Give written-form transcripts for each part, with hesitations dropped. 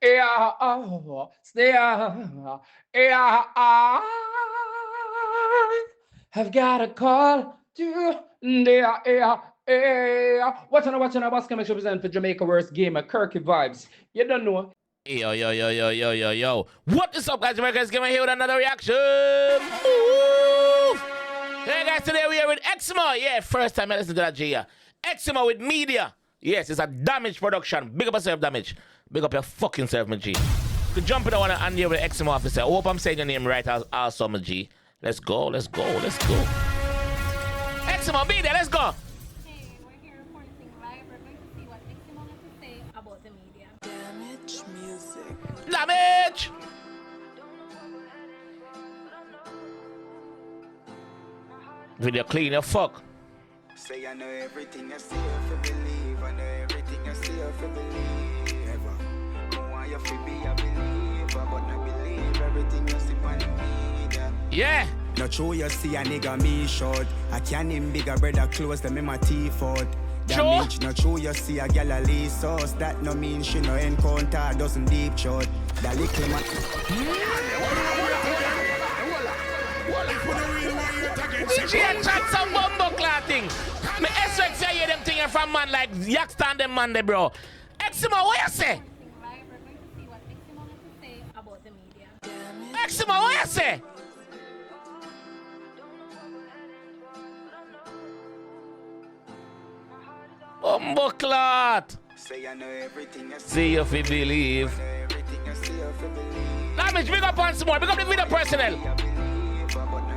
Yeah, stay yeah, I've got a call to watching a basket match represent for Jamaica worst game at 𝐑𝐂𝐓𝐈𝐎𝐍. You don't know. Yo. What is up, guys? JAMAICA'S here with another reaction. Ooh. Hey, guys, today we are with Xsomo. Yeah, first time I listen to that G. Xsomo with media. Yes, it's a damage production. Big up yourself, damage. Big up your fucking self, my G. To jump in, I want to hand you with Xsomo officer. I hope I'm saying your name right, also, my G. Let's go. Xsomo, be there, let's go. Hey, we're here reporting live. We're going to see what Xsomo has to say about the media. Damage music. Damage! Video clean your fuck. Say I know everything I see if you believe. I know everything I see if you believe. Who want you to be a believer, but not believe everything you see on the media. Yeah. Not true you see a nigga me short. I can't him bigger brother close them in my teeth out. Damage, not true you see a gal a Lee sauce. That no mean she no encounter doesn't deep shot. That little man. DJ chat some bumbo clotting. Me expect to hear them thing from man like yak stand them man there, bro. Xsomo, what you say? Live, we're going to see what Xsomo has to say about the media. Xsomo, what you say? Bumbo clot. Say I know everything I See if you believe. everything I see if you believe. Damage, big up on some more. Big up the video personnel.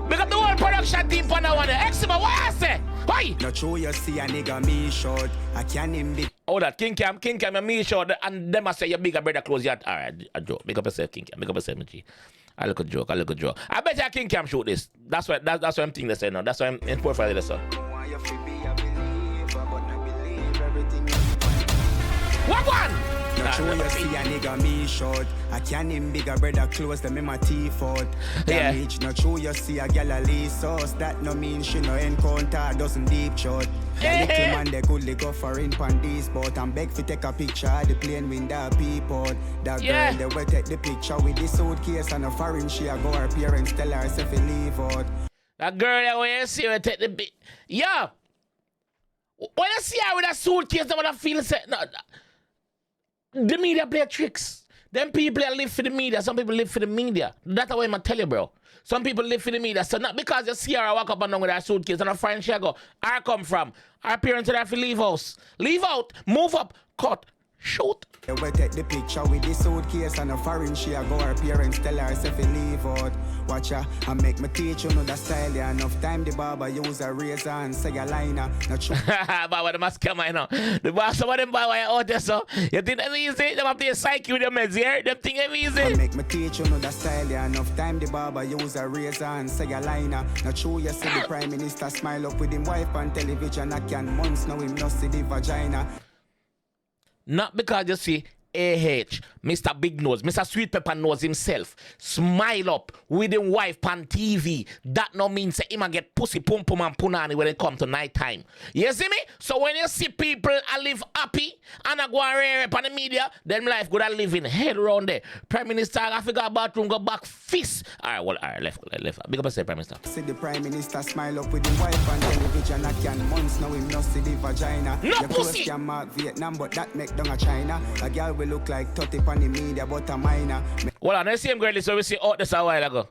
Big up the whole production team for now one. Xsomo, what you say? Why? Not true you see a nigga me short. I can't him big. Oh, that King Cam, you me short, and them I say your bigger brother close yet. Alright, a joke. Big up yourself, King Cam. Big up yourself, G. I look a joke. I bet you King Cam shoot this. That's what I'm thinking they say now. That's why I'm in profile they say. Want you to be a believer, but not believe everything you see. What one? Not true you see a nigga me short. I can't him bigger brother close them in my teeth out. Yeah. Damage, not true you see a gal a Lee sauce. That no mean she no encounter doesn't deep shot. That little man they goodly go for in pan this boat and beg fi take a picture of the plane window peepot. That Yeah. girl they will take the picture with the suitcase and a foreign she a go her parents tell her if he leave out. That girl that when you see her take the bit. Yeah. When you see her with a suitcase, they wanna feel set. No, the media play tricks. Them people that live for the media, some people live for the media. That's the way I tell you, bro. Some people live for the media. So not because you see her walk up and down with her suitcase and her friend she go, I come from. Our parents have to leave house. Leave out, move up, cut, shoot. They will take the picture with the suitcase and a foreign she a go her parents tell her if he leave out. Watch her and make me teach you know the style. Yeah, enough time the barber use a razor and say a liner. Not true. But what the mask come I know. The boss some of them boy out there so. You think them easy? Them have to psych with them meds here. Them think them easy. Make me teach you know the style. Yeah, enough time the barber use a razor and say a liner. Not true you see the prime minister smile up with him wife on television. I can months now him not see the vagina. Not because you see AH, Mr. Big Nose, Mr. Sweet Pepper Nose himself, smile up with him wife on TV. That no means say him a get pussy pum pum and punani when it come to night time. You see me? So when you see people a live happy and a go and rare up on the media, them life good a live in hell around there. Prime Minister I figure bathroom go back fist. Alright, left. Big up say Prime Minister. See the prime minister smile up with him wife on television. I can months now him not see the vagina. No Your pussy. clothes can mark Vietnam but that make down a China. A girl will look like 30 on the media but a minor. Well, I see him girl listen we see out this a while ago.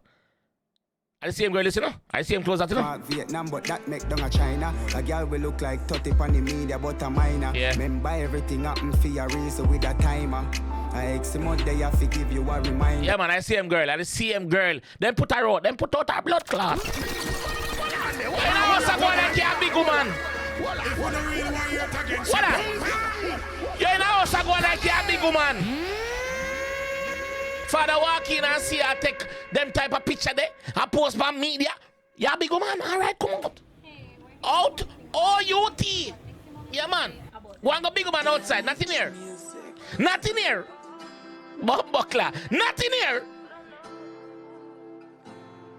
I see him girl listen, no? I see him close that, you know? Mark Vietnam but that make down a China. A girl will look like 30 on the media but a minor. Yeah. Remember everything happen for a reason with a timer. I Xsomo they have to give you a reminder. Yeah man, I see him girl. Then put her out. Then put out her blood clot. You know what's a going like a big woman? What up? You know what's a going like a big woman? Father walk in and see her take them type of picture there and post on media. You a big woman? Alright, come out. Hey, we're here Out. OUT. Xsomo Yeah man. about Go and go big woman outside. Nothing here. Nothing here. Buckler. Nothing here.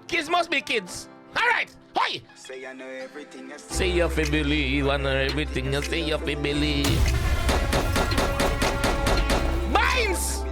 Kids must be kids. Alright. Hi. Say I know everything I see. Say you fi believe, I know everything you say you fi believe. Binds!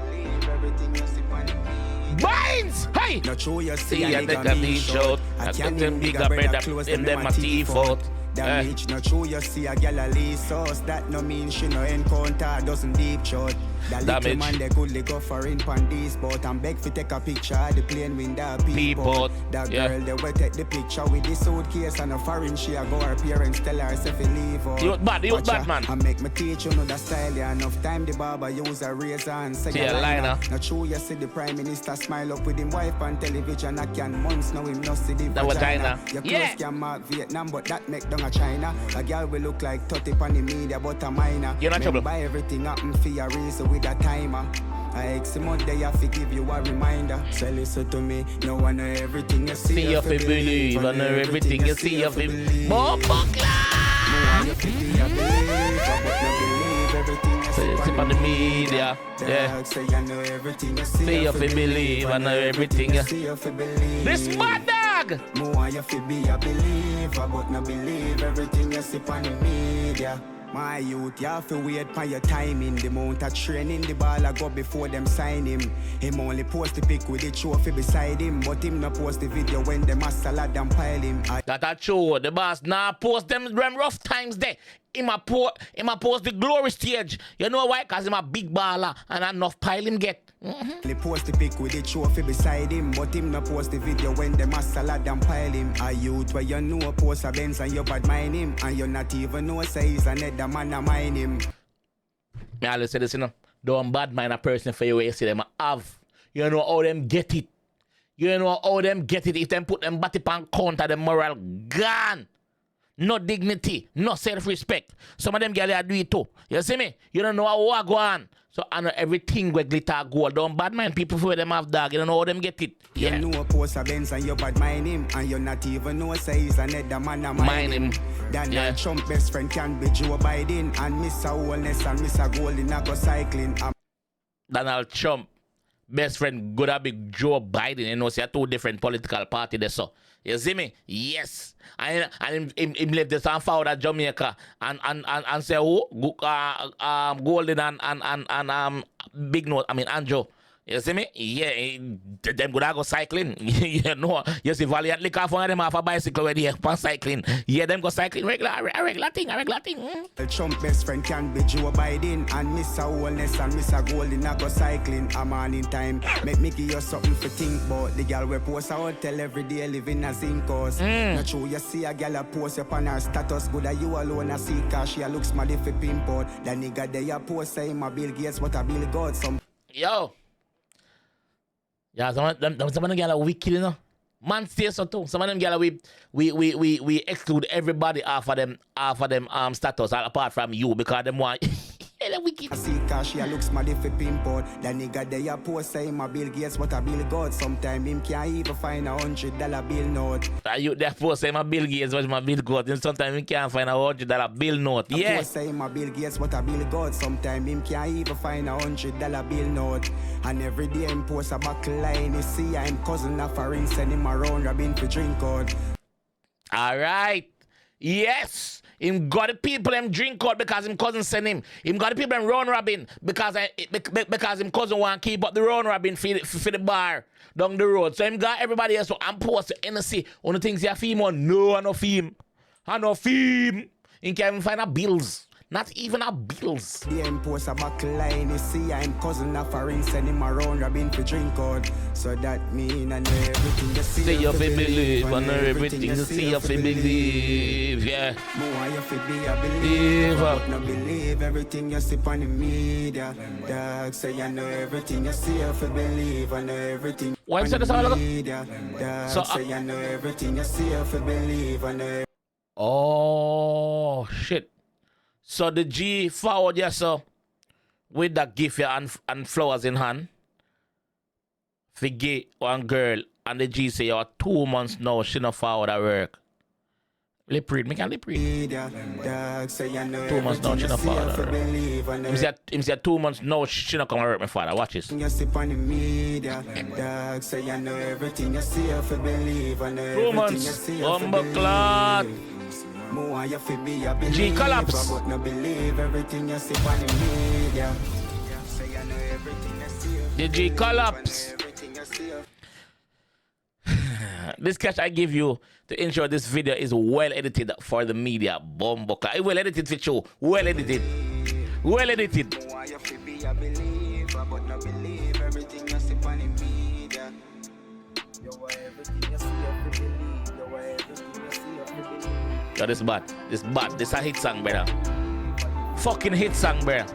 Lines! Hey! Not true, you see See a a nigga me short. I can't even bigger brother close them a teeth out. Damage, not true, you see a gal a lease sauce. That no mean she no encounter, doesn't deep shot. That little man they good lick off for in pandis, but I'm beg for take a picture of the plane window people. That girl they will take the picture with the suitcase and a foreign she a go her parents tell her if he leave her. You bad man. I make me teach you know the style, yeah. Enough time the barber use a razor and say a liner. Not true, you see the prime minister smile up with him wife on television. I can months now him not see the vagina. Your clothes can mark Vietnam, but that make down a China. A girl will look like 30 on the media, but a minor. You're not trouble. Buy everything happen for a reason with a timer. I Xsomo they have to give you a reminder. So listen to me, no one know everything you see you fi believe, I know everything you see you fi believe. More buckler! Say you see on the media, yeah. Say I know everything you Say you fi believe, I know everything you see you fi believe. This mad dog! More you fi be a believer, but no believe everything you see on the media. My youth, you have to wait for your timing. The amount of training, the ball I go before them sign him. Him only post the pic with the trophy beside him, but him not post the video when them a salad and pile him. That a true. The boss now post them rough times there. Him a post the glory stage. You know why? Cause him a big baller and enough pile him get. He post the pic with the trophy beside him, but him not post the video when them a salad and pile him. A youth where you know post a Benz and you bad mind him, and you not even know say he's another man a mind him. Me always say this, you know. Don't bad mind a person for you where you see them have. You know how them get it. You know how them get it. If them put them body pan counter, them moral gone. No dignity, no self-respect. Some of them girls do it too. You see me? You don't know how I go on. So I know everything where glitter gold. Don't bad mind people for them have dog. You don't know how them get it. Yeah. You know post a Benz and you bad mind him, and you not even know say he's another man a mind him. Donald Trump best friend can be Joe Biden, and Mr. Wellness and Mr. Golden a go cycling. Donald Trump best friend good a big Joe Biden. You know, see, two different political parties there, so. You see me? Yes. And him left this and found at Jamaica and say Golden and Big Note, I mean Andrew. You see me? Yeah, them good go cycling. You know, you see Valiant Liquor for them off a bicycle where they are cycling. Yeah, them go cycling regular thing. The Trump best friend can be Joe Biden, and Mr. Wellness and Mr. Golden a go cycling. A man in time, make me give you something to think about. The girl we post a hotel every day living as in cause. Not true, you see a girl a post up on her status. Good that you alone a see cause she a look smart if you pinpoint. The nigga they a post say him a Bill Gates, what a Bill God. Some Yo. Yeah, some of them girls are wicked, you know. Man say so too. Some of them girls we exclude everybody off of them status apart from you because them want they're wicked. I see cause she a look smart if you pinpoint. The nigga they a post say him a Bill Gates, what a Bill God. Sometime him can't even find $100 bill note. You they post say him a Bill Gates, what my Bill God. And sometimes him can't find $100 bill note. Yeah. Post say him a Bill Gates, what a Bill God. Sometime him can't even find $100 bill note. And every day him post a buckle line. You see him cousin a foreign send him around Robin for drink out. Alright. Yes. Him got the people him drink out because him cousin send him. Him got the people him round Robin because him cousin want to keep up the round Robin for the bar down the road. So him got everybody else. So I'm post to NSC. One of the things you feel on. No, I no fame. I no fame. He can't even find a bills. Not even a bills. The him post a buckle line. You see him cousin a foreign send him around Robin for drink out. So that mean I know everything you see. Say you fi believe. I know everything you see. You fi believe. Yeah. More you fi be a believer, but no believe everything you see on the media. Dog say I know everything you see. You fi believe. I know everything. Why you say this all media? Dog say I know everything you see. You fi believe. I know. Oh shit. So the G forward, yes, sir, with that gift and flowers in hand. Forget one girl, and the G say, you're 2 months now, she not forward at work. Lip read, me can lip read. 2 months now, she not forward at work. Him say 2 months now, she not come to work, my father. Watch this. 2 months, clot. G collapse. The G collapse. This cash I give you to ensure this video is well edited for the media. Bomboka. It well edited for you. Well edited. Well edited. Yo, this bad. This bad. This a hit song, brother. Fucking hit song, brother.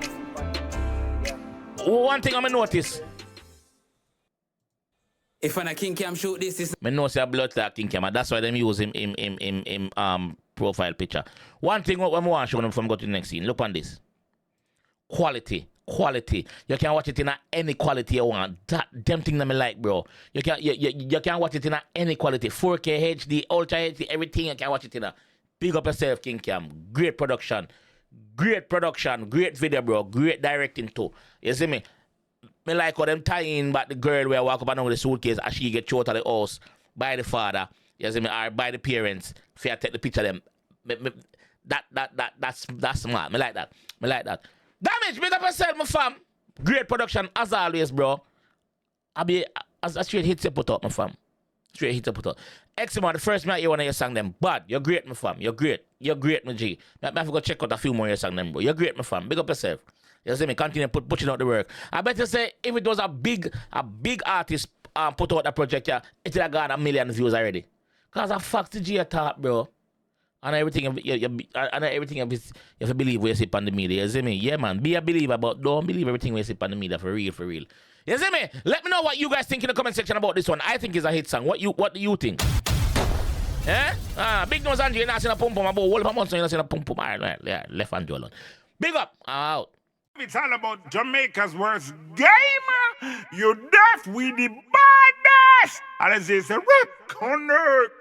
One thing I'm gonna notice. If I King Cam shoot this is I know say a blood clot King Cam, that's why them use him profile picture. One thing what I want to show them from go to the next scene. Look on this. Quality. You can watch it in any quality you want. That damn thing that me like, bro. You can watch it in any quality. 4K HD, Ultra HD, everything you can watch it in a. Big up yourself, King Cam. Great production, great video, bro. Great directing too. You see me? Me like how them tying back the girl where I walk up and down with the suitcase and she get thrown out of the house by the father. You see me? Or by the parents. If I take the picture of them. That's smart. Me like that. Damage, big up yourself, my fam. Great production as always, bro. I be as a straight hit to put up, my fam. Straight hit to put up. Xsomo, the first night you want to hear song them. But you're great, my fam. You're great, my G. I have to go check out a few more of your song them, bro. You're great, my fam. Big up yourself. You see me? Continue pushing out the work. I bet you say if it was a big artist put out the project, yeah, it would have got 1 million views already. Cause I fucked the G top, bro. And everything you have to believe what you see on the media. You see me? Yeah, man. Be a believer, but don't believe everything you see on the media for real. You see me? Let me know what you guys think in the comment section about this one. I think it's a hit song. What do you think? Eh? Big Nose Andrew, you're not seeing a pum pum about whole of a month, so you're not seeing a pum pum. All right, yeah, left hand alone. Big up. I'm out. It's all about Jamaica's worst gamer. You deaf with the baddest. And as they say, connect.